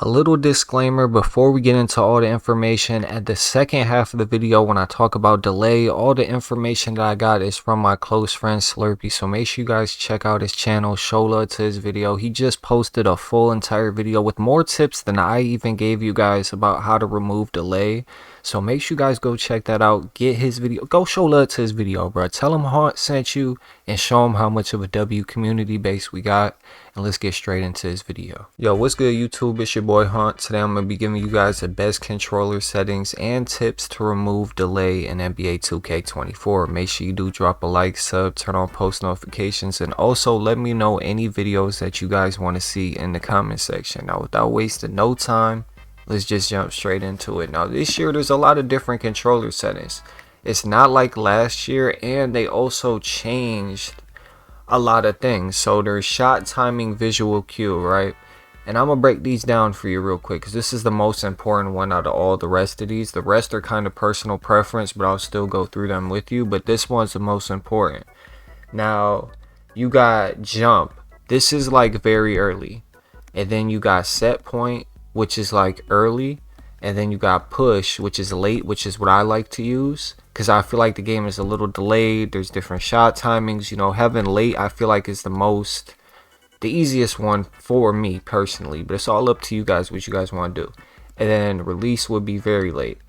A little disclaimer before we get into all the information. At the second half of the video, when I talk about delay, all the information that I got is from my close friend Slurpee, so make sure you guys check out his channel, show love to his video. He just posted a full entire video with more tips than I even gave you guys about how to remove delay, so make sure you guys go check that out. Get his video, go show love to his video, bro. Tell him Haunt sent you and show him how much of a W community base we got. And let's get straight into this video. Yo, what's good YouTube? It's your boy Haunt. Today I'm going to be giving you guys the best controller settings and tips to remove delay in NBA 2K24. Make sure you do drop a like, sub, turn on post notifications, and also let me know any videos that you guys want to see in the comment section. Now without wasting no time, let's just jump straight into it. Now this year there's a lot of different controller settings. It's not like last year, and they also changed a lot of things. So there's shot timing, visual cue, right? And I'm gonna break these down for you real quick because this is the most important one out of all the rest of these. The rest are kind of personal preference, but I'll still go through them with you, but this one's the most important. Now you got jump. This is like very early, and then you got set point, which is like early, and then you got push, which is late, which is what I like to use because I feel like the game is a little delayed. There's different shot timings. You know, having late I feel like is the easiest one for me personally, but it's all up to you guys what you guys want to do. And then release would be very late.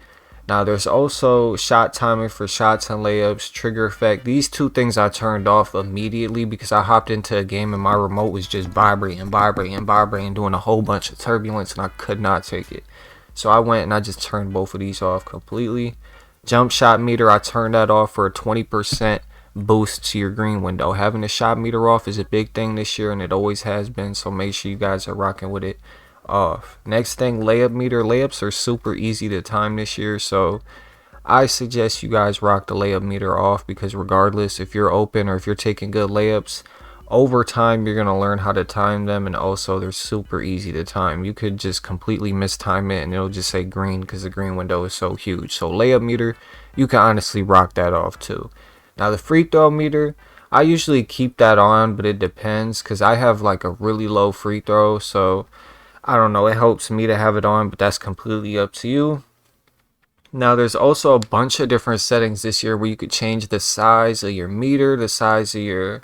Now there's also shot timing for shots and layups, trigger effect. These two things I turned off immediately because I hopped into a game and my remote was just vibrating, doing a whole bunch of turbulence, and I could not take it. So I went and I just turned both of these off completely. Jump shot meter, I turned that off for a 20% boost to your green window. Having the shot meter off is a big thing this year, and it always has been, so make sure you guys are rocking with it off. Next thing, layup meter. Layups are super easy to time this year, so I suggest you guys rock the layup meter off because regardless if you're open or if you're taking good layups, over time you're going to learn how to time them, and also they're super easy to time. You could just completely mistime it and it'll just say green because the green window is so huge. So layup meter, you can honestly rock that off too. Now the free throw meter, I usually keep that on, but it depends because I have like a really low free throw, so I don't know, it helps me to have it on, but that's completely up to you. Now there's also a bunch of different settings this year where you could change the size of your meter, the size of your,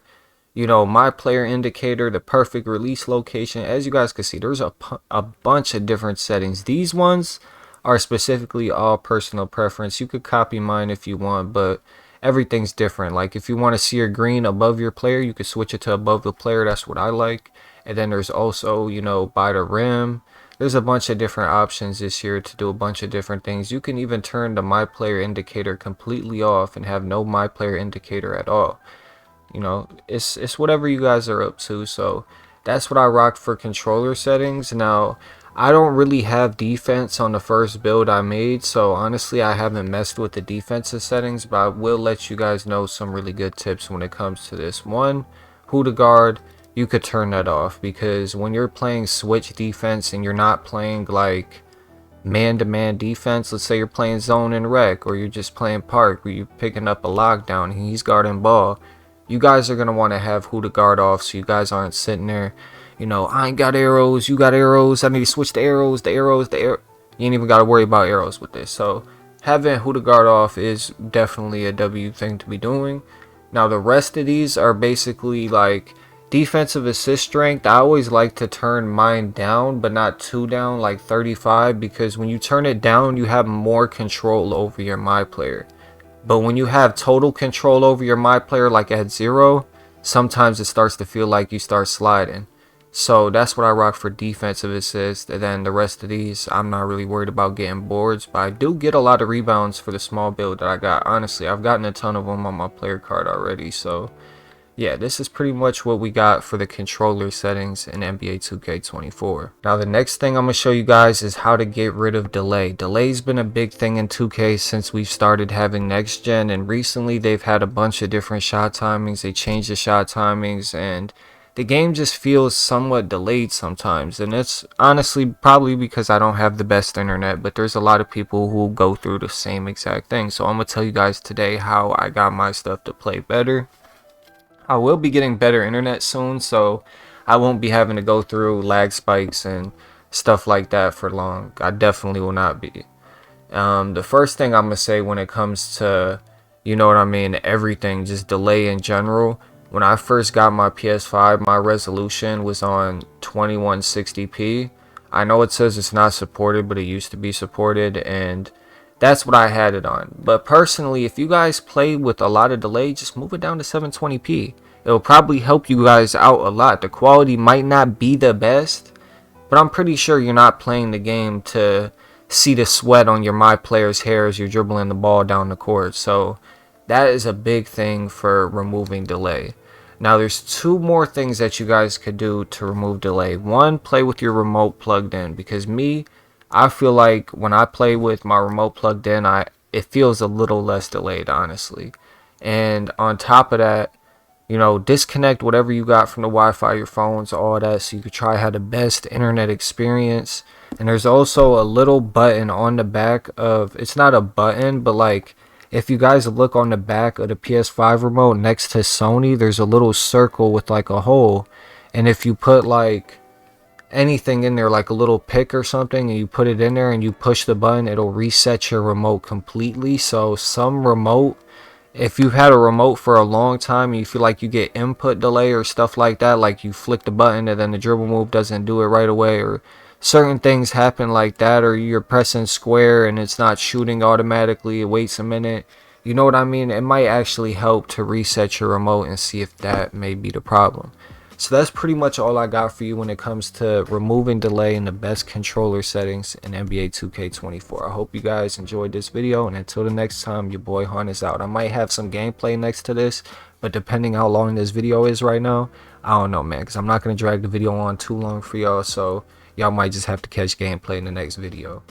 you know, my player indicator, the perfect release location. As you guys can see, there's a bunch of different settings. These ones are specifically all personal preference. You could copy mine if you want, but everything's different. Like if you want to see your green above your player, you could switch it to above the player. That's what I like. And then there's also, you know, by the rim. There's a bunch of different options this year to do a bunch of different things. You can even turn the my player indicator completely off and have no my player indicator at all. You know, it's whatever you guys are up to. So that's what I rocked for controller settings. Now I don't really have defense on the first build I made, so honestly I haven't messed with the defensive settings, but I will let you guys know some really good tips when it comes to this. One, who to guard, you could turn that off because when you're playing switch defense and you're not playing like man-to-man defense, let's say you're playing zone and rec, or you're just playing park where you're picking up a lockdown and he's guarding ball, you guys are going to want to have who to guard off so you guys aren't sitting there, you know, I ain't got arrows, you got arrows, I need to switch the arrows. You ain't even got to worry about arrows with this. So having who to guard off is definitely a W thing to be doing. Now the rest of these are basically like defensive assist strength. I always like to turn mine down, but not too down, like 35, because when you turn it down, you have more control over your my player. But when you have total control over your my player, like at 0, sometimes it starts to feel like you start sliding. So that's what I rock for defensive assist. And then the rest of these, I'm not really worried about getting boards, but I do get a lot of rebounds for the small build that I got. Honestly, I've gotten a ton of them on my player card already. So yeah, this is pretty much what we got for the controller settings in NBA 2K24. Now the next thing I'm going to show you guys is how to get rid of delay. Delay's been a big thing in 2K since we've started having next gen, and recently they've had a bunch of different shot timings. They changed the shot timings and the game just feels somewhat delayed sometimes, and it's honestly probably because I don't have the best internet, but there's a lot of people who go through the same exact thing. So I'm going to tell you guys today how I got my stuff to play better. I will be getting better internet soon, so I won't be having to go through lag spikes and stuff like that for long. I definitely will not be. The first thing I'm gonna say when it comes to, you know what I mean, everything, just delay in general. When I first got my PS5, my resolution was on 2160p. I know it says it's not supported, but it used to be supported, and that's what I had it on. But personally, if you guys play with a lot of delay, just move it down to 720p. It'll probably help you guys out a lot. The quality might not be the best, but I'm pretty sure you're not playing the game to see the sweat on your my player's hair as you're dribbling the ball down the court. So that is a big thing for removing delay. Now there's two more things that you guys could do to remove delay. One, play with your remote plugged in, because I feel like when I play with my remote plugged in, it feels a little less delayed, honestly. And on top of that, you know, disconnect whatever you got from the Wi-Fi, your phones, all that, so you could try have the best internet experience. And there's also a little button on the back of, it's not a button, but like if you guys look on the back of the PS5 remote next to Sony, there's a little circle with like a hole. And if you put like anything in there, like a little pick or something, and you put it in there and you push the button, it'll reset your remote completely. So some remote, if you've had a remote for a long time and you feel like you get input delay or stuff like that, like you flick the button and then the dribble move doesn't do it right away, or certain things happen like that, or you're pressing square and it's not shooting automatically, it waits a minute, you know what I mean, it might actually help to reset your remote and see if that may be the problem. So that's pretty much all I got for you when it comes to removing delay in the best controller settings in NBA 2K24. I hope you guys enjoyed this video, and until the next time, your boy Han is out. I might have some gameplay next to this, but depending how long this video is right now, I don't know, man, because I'm not going to drag the video on too long for y'all, so y'all might just have to catch gameplay in the next video.